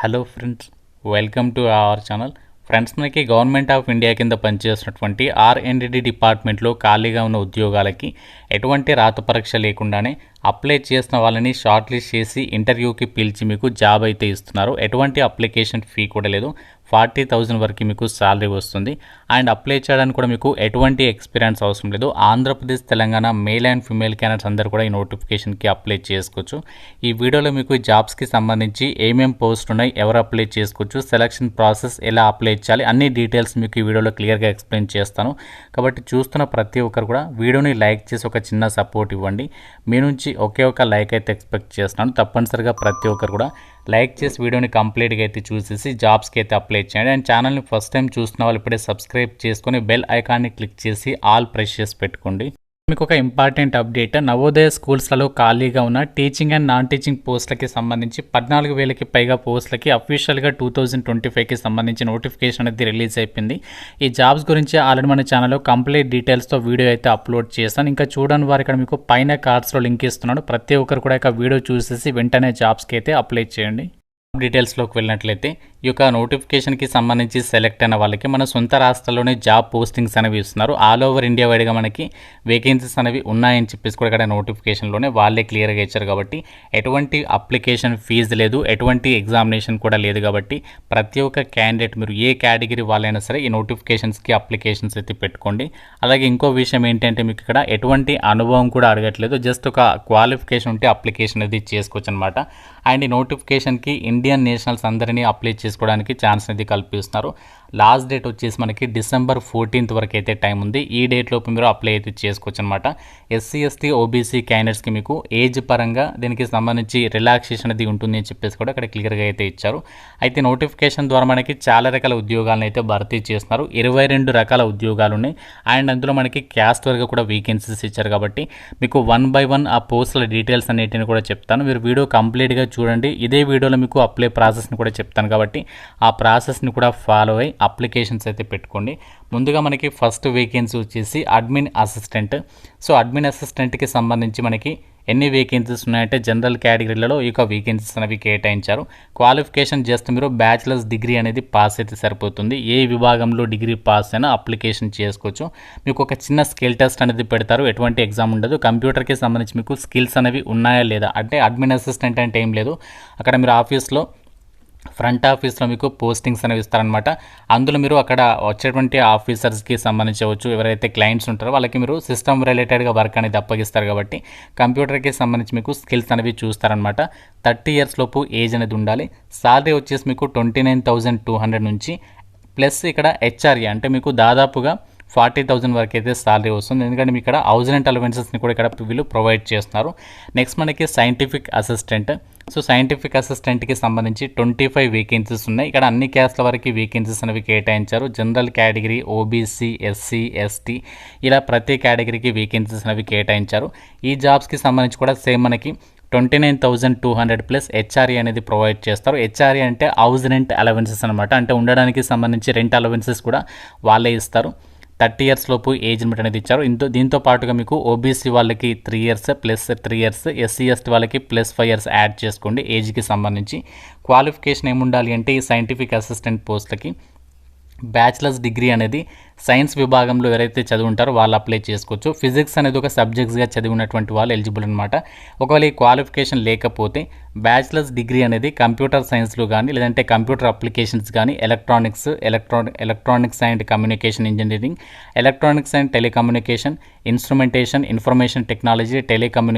Hello friends, welcome to our channel. Friends, మనకి government of India కింద పనిచేస్తున్నటువంటి ఆర్ఎండ్డి డిపార్ట్మెంట్లో ఖాళీగా ఉన్న ఉద్యోగాలకి ఎటువంటి రాత పరీక్ష లేకుండానే అప్లై చేసిన వాళ్ళని షార్ట్ లిస్ట్ చేసి ఇంటర్వ్యూకి పిలిచి మీకు జాబ్ అయితే ఇస్తున్నారు. ఎటువంటి అప్లికేషన్ ఫీ కూడా లేదు. 40,000 వరకు మీకు శాలరీ వస్తుంది. అండ్ అప్లై చేయడానికి కూడా మీకు ఎటువంటి ఎక్స్పీరియన్స్ అవసరం లేదు. Andhra Pradesh, Telangana male and female candidates అందరూ కూడా ఈ నోటిఫికేషన్కి అప్లై చేసుకోవచ్చు. ఈ వీడియోలో మీకు జాబ్స్కి సంబంధించి ఏమేమి పోస్ట్ ఉన్నాయి, ఎవరు అప్లై చేసుకోవచ్చు, సెలక్షన్ ప్రాసెస్ ఎలా అప్లై చేయాలి, అన్ని డీటెయిల్స్ మీకు ఈ వీడియోలో క్లియర్గా ఎక్స్ప్లెయిన్ చేస్తాను. కాబట్టి చూస్తున్న ప్రతి ఒక్కరు కూడా వీడియోని లైక్ చేసి ఒక చిన్న సపోర్ట్ ఇవ్వండి. మీ నుంచి ఒకే ఒక లైక్ అయితే ఎక్స్పెక్ట్ చేస్తున్నాను. తప్పనిసరిగా ప్రతి ఒక్కరు కూడా లైక్ చేసి వీడియోని కంప్లీట్గా అయితే చూసేసి జాబ్స్కి అయితే అప్లై చేయండి. అండ్ ఛానల్ని ఫస్ట్ టైం చూస్తున్న వాళ్ళు ఇప్పుడే సబ్స్క్రైబ్ చేసుకొని బెల్ ఐకాన్ని క్లిక్ చేసి ఆల్ ప్రెస్ చేసి పెట్టుకోండి. మీకు ఒక ఇంపార్టెంట్ అప్డేట్, నవోదయ స్కూల్స్లలో ఖాళీగా ఉన్న టీచింగ్ అండ్ నాన్ టీచింగ్ పోస్టులకి సంబంధించి 14,000కి పైగా పోస్టులకి అఫీషియల్గా 2025కి సంబంధించి నోటిఫికేషన్ అనేది రిలీజ్ అయిపోయింది. ఈ జాబ్స్ గురించి ఆల్రెడీ మన ఛానల్లో కంప్లీట్ డీటెయిల్స్తో వీడియో అయితే అప్లోడ్ చేస్తాను. ఇంకా చూడని వారు ఇక్కడ మీకు పైన కార్డ్స్లో లింక్ ఇస్తున్నాను. ప్రతి ఒక్కరు కూడా ఇక వీడియో చూసేసి వెంటనే జాబ్స్కి అయితే అప్లై చేయండి. డీటెయిల్స్లోకి వెళ్ళినట్లయితే ఈ యొక్క నోటిఫికేషన్కి సంబంధించి సెలెక్ట్ అయిన వాళ్ళకి మన సొంత రాష్ట్రాల్లోనే జాబ్ పోస్టింగ్స్ అనేవి ఇస్తున్నారు. ఆల్ ఓవర్ ఇండియా వైడ్గా మనకి వేకెన్సీస్ అనేవి ఉన్నాయని చెప్పేసి కూడా ఇక్కడ నోటిఫికేషన్లోనే వాళ్ళే క్లియర్గా ఇచ్చారు. కాబట్టి ఎటువంటి అప్లికేషన్ ఫీజు లేదు, ఎటువంటి ఎగ్జామినేషన్ కూడా లేదు. కాబట్టి ప్రతి ఒక్క క్యాండిడేట్ మీరు ఏ కేటగిరీ వాళ్ళైనా సరే ఈ నోటిఫికేషన్స్కి అప్లికేషన్స్ అయితే పెట్టుకోండి. అలాగే ఇంకో విషయం ఏంటంటే మీకు ఇక్కడ ఎటువంటి అనుభవం కూడా అడగట్లేదు. జస్ట్ ఒక క్వాలిఫికేషన్ ఉంటే అప్లికేషన్ అది చేసుకోవచ్చు అనమాట. అండ్ ఈ నోటిఫికేషన్కి ఇండియన్ నేషనల్స్ అందరినీ అప్లై చేసుకోవడానికి ఛాన్స్ అనేది కల్పిస్తున్నారు. లాస్ట్ డేట్ వచ్చేసి మనకి December 14th వరకు అయితే టైం ఉంది. ఈ డేట్ లోపు మీరు అప్లై అయితే చేసుకోవచ్చు అనమాట. ఎస్సీ, ఎస్టీ, ఓబీసీ క్యాండిడేట్స్కి మీకు ఏజ్ పరంగా దీనికి సంబంధించి రిలాక్సేషన్ అది ఉంటుంది అని చెప్పేసి కూడా ఇక్కడ క్లియర్గా అయితే ఇచ్చారు. అయితే నోటిఫికేషన్ ద్వారా మనకి చాలా రకాల ఉద్యోగాలను అయితే భర్తీ చేస్తున్నారు. 22 రకాల ఉద్యోగాలు ఉన్నాయి. అండ్ అందులో మనకి క్యాస్ట్ వరకు కూడా వేకెన్సీస్ ఇచ్చారు. కాబట్టి మీకు 1 by 1 ఆ పోస్టుల డీటెయిల్స్ అన్నిటిని కూడా చెప్తాను. మీరు వీడియో కంప్లీట్గా చూడండి. ఇదే వీడియోలో మీకు అప్లై ప్రాసెస్ని కూడా చెప్తాను. కాబట్టి ఆ ప్రాసెస్ని కూడా ఫాలో అయ్యి అప్లికేషన్స్ అయితే పెట్టుకోండి. ముందుగా మనకి ఫస్ట్ వేకెన్సీ వచ్చేసి అడ్మిన్ అసిస్టెంట్. సో అడ్మిన్ అసిస్టెంట్కి సంబంధించి మనకి ఎన్ని వేకెన్సీస్ ఉన్నాయంటే జనరల్ కేటగిరీలలో ఈ యొక్క వేకెన్సీస్ అనేవి కేటాయించారు. క్వాలిఫికేషన్ జస్ట్ మీరు బ్యాచిలర్స్ డిగ్రీ అనేది పాస్ అయితే సరిపోతుంది. ఏ విభాగంలో డిగ్రీ పాస్ అయినా అప్లికేషన్ చేసుకోవచ్చు. మీకు ఒక చిన్న స్కిల్ టెస్ట్ అనేది పెడతారు. ఎటువంటి ఎగ్జామ్ ఉండదు. కంప్యూటర్కి సంబంధించి మీకు స్కిల్స్ అనేవి ఉన్నాయా లేదా అంటే అడ్మిన్ అసిస్టెంట్ అంటే ఏం లేదు. అక్కడ మీరు ఆఫీస్లో ఫ్రంట్ ఆఫీస్లో మీకు పోస్టింగ్స్ అనేవి ఇస్తారనమాట. అందులో మీరు అక్కడ వచ్చేటువంటి ఆఫీసర్స్కి సంబంధించవచ్చు, ఎవరైతే క్లయింట్స్ ఉంటారో వాళ్ళకి మీరు సిస్టమ్ రిలేటెడ్గా వర్క్ అనేది అప్పగిస్తారు. కాబట్టి కంప్యూటర్కి సంబంధించి మీకు స్కిల్స్ అనేవి చూస్తారనమాట. 30 years లోపు ఏజ్ అనేది ఉండాలి. సాలరీ వచ్చేసి మీకు 29,200 నుంచి ప్లస్ ఇక్కడ హెచ్ఆర్ఏ అంటే మీకు దాదాపుగా 40,000 వరకు అయితే సాలరీ వస్తుంది. ఎందుకంటే మీకు ఇక్కడ హౌస్ రెంట్ అలవెన్సెస్ని కూడా ఇక్కడ వీళ్ళు ప్రొవైడ్ చేస్తున్నారు. నెక్స్ట్ మనకి సైంటిఫిక్ అసిస్టెంట్. సో సైంటిఫిక్ అసిస్టెంట్కి సంబంధించి 25 వేకెన్సీస్ ఉన్నాయి. ఇక్కడ అన్ని క్యాస్ట్ల వరకు వేకెన్సీస్ అనేవి కేటాయించారు. General category, OBC, SC, ST ఇలా ప్రతి కేటగిరీకి వేకెన్సీస్ అనేవి కేటాయించారు. ఈ జాబ్స్కి సంబంధించి కూడా సేమ్ మనకి 29,200 ప్లస్ హెచ్ఆర్ఏ అనేది ప్రొవైడ్ చేస్తారు. హెచ్ఆర్ఏ అంటే హౌస్ రెంట్ అలవెన్సెస్ అనమాట. అంటే ఉండడానికి సంబంధించి రెంట్ అలవెన్సెస్ కూడా వాళ్ళే ఇస్తారు. 30 years లోపు ఏజ్ లిమిట్ అనేది ఇచ్చారు. దీంతో పాటుగా మీకు ఓబీసీ వాళ్ళకి 3 years plus 3 years, SC ST వాళ్ళకి ప్లస్ 5 years యాడ్ చేసుకోండి ఏజ్కి సంబంధించి. క్వాలిఫికేషన్ ఏముండాలి అంటే ఈ సైంటిఫిక్ అసిస్టెంట్ పోస్ట్లకి బ్యాచిలర్స్ డిగ్రీ అనేది సైన్స్ విభాగంలో ఎవరైతే చదువుంటారో వాళ్ళు అప్లై చేసుకోవచ్చు. ఫిజిక్స్ అనేది ఒక సబ్జెక్ట్స్గా చదివినటువంటి వాళ్ళు ఎలిజిబుల్ అనమాట. ఒకవేళ ఈ క్వాలిఫికేషన్ లేకపోతే బ్యాచిలర్స్ డిగ్రీ అనేది కంప్యూటర్ సైన్స్లో కానీ లేదంటే కంప్యూటర్ అప్లికేషన్స్ కానీ electronics and communication engineering, electronics and telecommunication, instrumentation, information technology,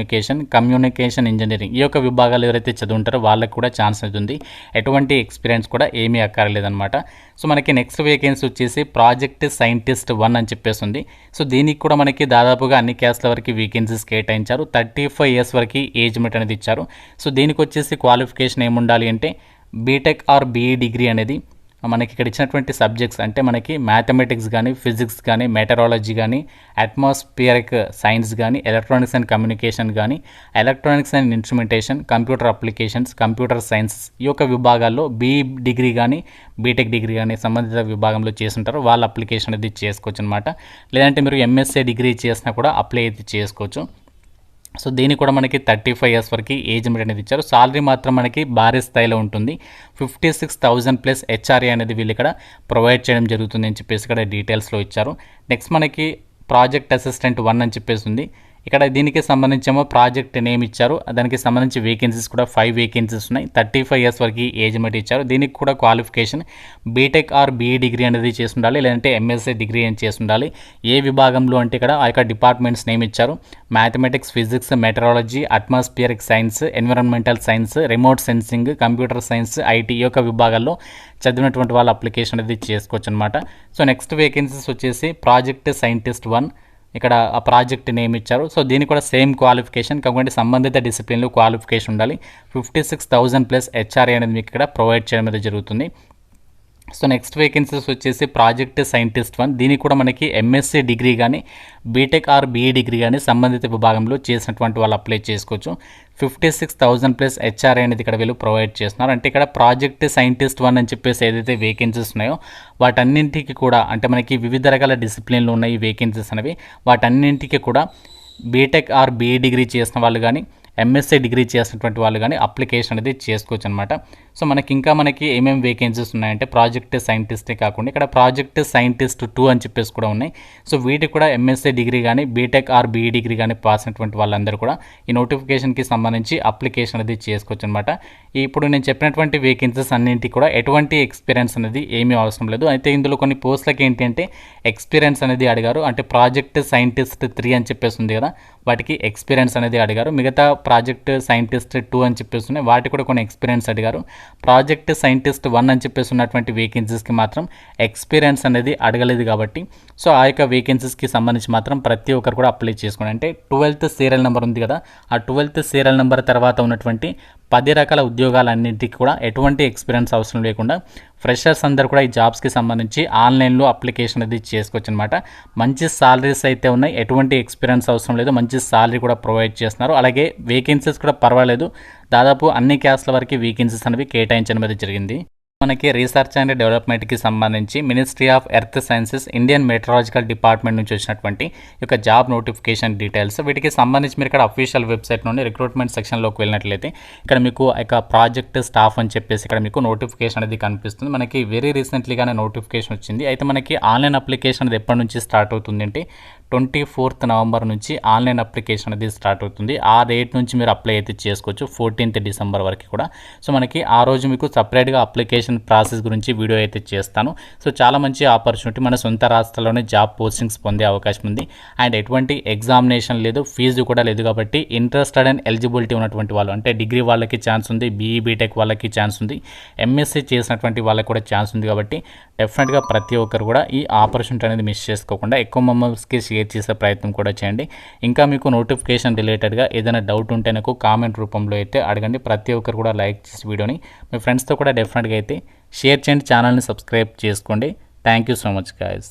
communication engineering ఈ యొక్క విభాగాలు ఎవరైతే చదువుంటారో వాళ్ళకి కూడా ఛాన్స్ అవుతుంది. ఎటువంటి ఎక్స్పీరియన్స్ కూడా ఏమీ అక్కర్లేదన్నమాట. సో మనకి నెక్స్ట్ వేకెన్సీ వచ్చేసి ప్రాజెక్ట్ సైంటిస్ట్ 1 అని చెప్పేసి ఉంది. సో దీనికి కూడా మనకి దాదాపుగా అన్ని క్యాస్ట్ల వరకు వేకెన్సీస్ కేటాయించారు. 35 years వరకు ఏజ్ లిమిట్ అనేది ఇచ్చారు. సో దీనికి వచ్చేసి క్వాలిఫికేషన్ ఏముండాలి అంటే బీటెక్ ఆర్ బీఈ డిగ్రీ అనేది మనకి ఇక్కడ ఇచ్చినటువంటి సబ్జెక్ట్స్ అంటే మనకి మ్యాథమెటిక్స్ కానీ, ఫిజిక్స్ కానీ, మెటరాలజీ కానీ, అట్మాస్ఫియరిక్ సైన్స్ కానీ, ఎలక్ట్రానిక్స్ అండ్ కమ్యూనికేషన్ కానీ, electronics and instrumentation, computer applications, computer science ఈ యొక్క విభాగాల్లో బీఈ డిగ్రీ కానీ బీటెక్ డిగ్రీ కానీ సంబంధిత విభాగంలో చేస్తుంటారు. వాళ్ళ అప్లికేషన్ అనేది చేసుకోవచ్చు అనమాట. లేదంటే మీరు ఎంఎస్ఏ డిగ్రీ చేసినా కూడా అప్లై అయితే చేసుకోవచ్చు. సో దీనికి కూడా మనకి 35 ఇయర్స్ వరకు ఏజ్ లిమిట్ అనేది ఇచ్చారు. సాలరీ మాత్రం మనకి భారీ స్థాయిలో ఉంటుంది. 56,000 ప్లస్ హెచ్ఆర్ఏ అనేది వీళ్ళు ఇక్కడ ప్రొవైడ్ చేయడం జరుగుతుంది అని చెప్పేసి ఇక్కడ డీటెయిల్స్లో ఇచ్చారు. నెక్స్ట్ మనకి ప్రాజెక్ట్ అసిస్టెంట్ 1 అని చెప్పేసి ఉంది. ఇక్కడ దీనికి సంబంధించేమో ప్రాజెక్ట్ నేమ్ ఇచ్చారు. దానికి సంబంధించి వేకెన్సీస్ కూడా 5 వేకెన్సీస్ ఉన్నాయి. 35 ఇయర్స్ వరకు ఏజ్ లిమిట్ ఇచ్చారు. దీనికి కూడా qualification BTech or BE degree అనేది చేసి ఉండాలి, లేదంటే ఎంఎస్సీ డిగ్రీ అని చేసి ఉండాలి. ఏ విభాగంలో అంటే ఇక్కడ ఆ యొక్క డిపార్ట్మెంట్స్ నేమ్ ఇచ్చారు. Mathematics, physics, metrology, atmospheric science, environmental science, remote sensing, computer science, IT ఈ యొక్క విభాగాల్లో చదివినటువంటి వాళ్ళ అప్లికేషన్ అనేది చేసుకోవచ్చు అనమాట. సో నెక్స్ట్ వేకెన్సీస్ వచ్చేసి ప్రాజెక్ట్ సైంటిస్ట్ 1, ఇక్కడ ఆ ప్రాజెక్ట్ నేమ్ ఇచ్చారు. సో దీనికి కూడా సేమ్ క్వాలిఫికేషన్, కాకపోతే సంబంధిత డిసిప్లిన్లో క్వాలిఫికేషన్ ఉండాలి. 56,000 ప్లస్ హెచ్ఆర్ఏ అనేది మీకు ఇక్కడ ప్రొవైడ్ చేయడం అనేది జరుగుతుంది. సో నెక్స్ట్ వేకెన్సీస్ వచ్చేసి ప్రాజెక్ట్ సైంటిస్ట్ 1, దీనికి కూడా మనకి ఎంఎస్సీ డిగ్రీ కానీ బీటెక్ ఆర్ బీఈ డిగ్రీ కానీ సంబంధిత విభాగంలో చేసినటువంటి వాళ్ళు అప్లై చేసుకోవచ్చు. 56,000 ప్లస్ హెచ్ఆర్ఏ అనేది ఇక్కడ వీళ్ళు ప్రొవైడ్ చేస్తున్నారు. అంటే ఇక్కడ ప్రాజెక్ట్ సైంటిస్ట్ 1 అని చెప్పేసి ఏదైతే వేకెన్సీస్ ఉన్నాయో వాటన్నింటికి కూడా, అంటే మనకి వివిధ రకాల డిసిప్లిన్లు ఉన్నాయి ఈ వేకెన్సీస్ అనేవి, వాటన్నింటికి కూడా బీటెక్ ఆర్ బీఈ డిగ్రీ చేసిన వాళ్ళు కానీ ఎంఎస్సీ డిగ్రీ చేసినటువంటి వాళ్ళు కానీ అప్లికేషన్ అనేది చేసుకోవచ్చు అనమాట. సో మనకి ఏమేమి వేకెన్సీస్ ఉన్నాయంటే ప్రాజెక్ట్ సైంటిస్టే కాకుండా ఇక్కడ ప్రాజెక్ట్ సైంటిస్ట్ 2 అని చెప్పేసి కూడా ఉన్నాయి. సో వీటికి కూడా ఎంఎస్సీ డిగ్రీ కానీ బీటెక్ ఆర్ బీఈ డిగ్రీ కానీ పాస్ అయినటువంటి వాళ్ళందరూ కూడా ఈ నోటిఫికేషన్కి సంబంధించి అప్లికేషన్ అనేది చేసుకోవచ్చు అనమాట. ఇప్పుడు నేను చెప్పినటువంటి వేకెన్సీస్ అన్నింటికి కూడా ఎటువంటి ఎక్స్పీరియన్స్ అనేది ఏమీ అవసరం లేదు. అయితే ఇందులో కొన్ని పోస్టులకి ఏంటి అంటే ఎక్స్పీరియన్స్ అనేది అడిగారు. అంటే ప్రాజెక్ట్ సైంటిస్ట్ 3 అని చెప్పేసి ఉంది కదా, వాటికి ఎక్స్పీరియన్స్ అనేది అడిగారు. మిగతా ప్రాజెక్ట్ సైంటిస్ట్ 2 అని చెప్పేసి ఉన్నాయి, వాటికి కూడా కొన్ని ఎక్స్పీరియన్స్ అడిగారు. ప్రాజెక్ట్ సైంటిస్ట్ 1 అని చెప్పేసి ఉన్నటువంటి వేకెన్సీస్కి మాత్రం ఎక్స్పీరియన్స్ అనేది అడగలేదు కాబట్టి సో ఆ యొక్క వేకెన్సీస్కి సంబంధించి మాత్రం ప్రతి ఒక్కరు కూడా అప్లై చేసుకోండి. అంటే 12th సీరియల్ నెంబర్ ఉంది కదా, ఆ 12th సీరియల్ నెంబర్ తర్వాత ఉన్నటువంటి 10 రకాల ఉద్యోగాలన్నింటికి కూడా ఎటువంటి ఎక్స్పీరియన్స్ అవసరం లేకుండా ఫ్రెషర్స్ అందరూ కూడా ఈ జాబ్స్కి సంబంధించి ఆన్లైన్లో అప్లికేషన్ అనేది చేసుకోవచ్చు అనమాట. మంచి సాలరీస్ అయితే ఉన్నాయి, ఎటువంటి ఎక్స్పీరియన్స్ అవసరం లేదు, మంచి సాలరీ కూడా ప్రొవైడ్ చేస్తున్నారు. అలాగే వేకెన్సీస్ కూడా పర్వాలేదు, దాదాపు అన్ని క్యాస్ట్ల వరకు వేకెన్సీస్ అనేవి కేటాయించడం అనేది జరిగింది. మనకి రీసెర్చ్ అండ్ డెవలప్మెంట్కి సంబంధించి ministry of earth sciences Indian meteorological department నుంచి వచ్చినటువంటి యొక్క జాబ్ నోటిఫికేషన్ డీటెయిల్స్, వీటికి సంబంధించి మీరు ఇక్కడ అఫీషియల్ వెబ్సైట్ నుండి రిక్రూట్మెంట్ సెక్షన్లోకి వెళ్ళినట్లయితే ఇక్కడ మీకు యొక్క ప్రాజెక్ట్ స్టాఫ్ అని చెప్పేసి ఇక్కడ మీకు నోటిఫికేషన్ అనేది కనిపిస్తుంది. మనకి వెరీ రీసెంట్లీగానే నోటిఫికేషన్ వచ్చింది. అయితే మనకి ఆన్లైన్ అప్లికేషన్ అనేది ఎప్పటి నుంచి స్టార్ట్ అవుతుంది అంటే 24th నవంబర్ నుంచి ఆన్లైన్ అప్లికేషన్ అనేది స్టార్ట్ అవుతుంది. ఆ డేట్ నుంచి మీరు అప్లై అయితే చేసుకోవచ్చు 14th డిసెంబర్ వరకు కూడా. సో మనకి ఆ రోజు మీకు సపరేట్గా అప్లికేషన్ ప్రాసెస్ గురించి వీడియో అయితే చేస్తాను. సో చాలా మంచి ఆపర్చునిటీ, మన సొంత రాష్ట్రాల్లోనే జాబ్ పోస్టింగ్స్ పొందే అవకాశం ఉంది. అండ్ ఎటువంటి ఎగ్జామినేషన్ లేదు, ఫీజు కూడా లేదు. కాబట్టి ఇంట్రెస్టెడ్ అండ్ ఎలిజిబిలిటీ ఉన్నటువంటి వాళ్ళు, అంటే డిగ్రీ వాళ్ళకి ఛాన్స్ ఉంది, బీఈ బీటెక్ వాళ్ళకి ఛాన్స్ ఉంది, ఎంఎస్సీ చేసినటువంటి వాళ్ళకి కూడా ఛాన్స్ ఉంది. కాబట్టి డెఫినెట్గా ప్రతి ఒక్కరు కూడా ఈ ఆపర్చునిటీ అనేది మిస్ చేసుకోకుండా ఎక్కువ మెంబర్స్కి షేర్ చేసే ప్రయత్నం కూడా చేయండి. ఇంకా మీకు నోటిఫికేషన్ రిలేటెడ్గా ఏదైనా డౌట్ ఉంటే నాకు కామెంట్ రూపంలో అయితే అడగండి. ప్రతి ఒక్కరు కూడా లైక్ చేసి వీడియోని మీ ఫ్రెండ్స్తో కూడా డెఫినెట్గా అయితే షేర్ చేయండి. ఛానల్ని సబ్స్క్రైబ్ చేసుకోండి. Thank you so much guys.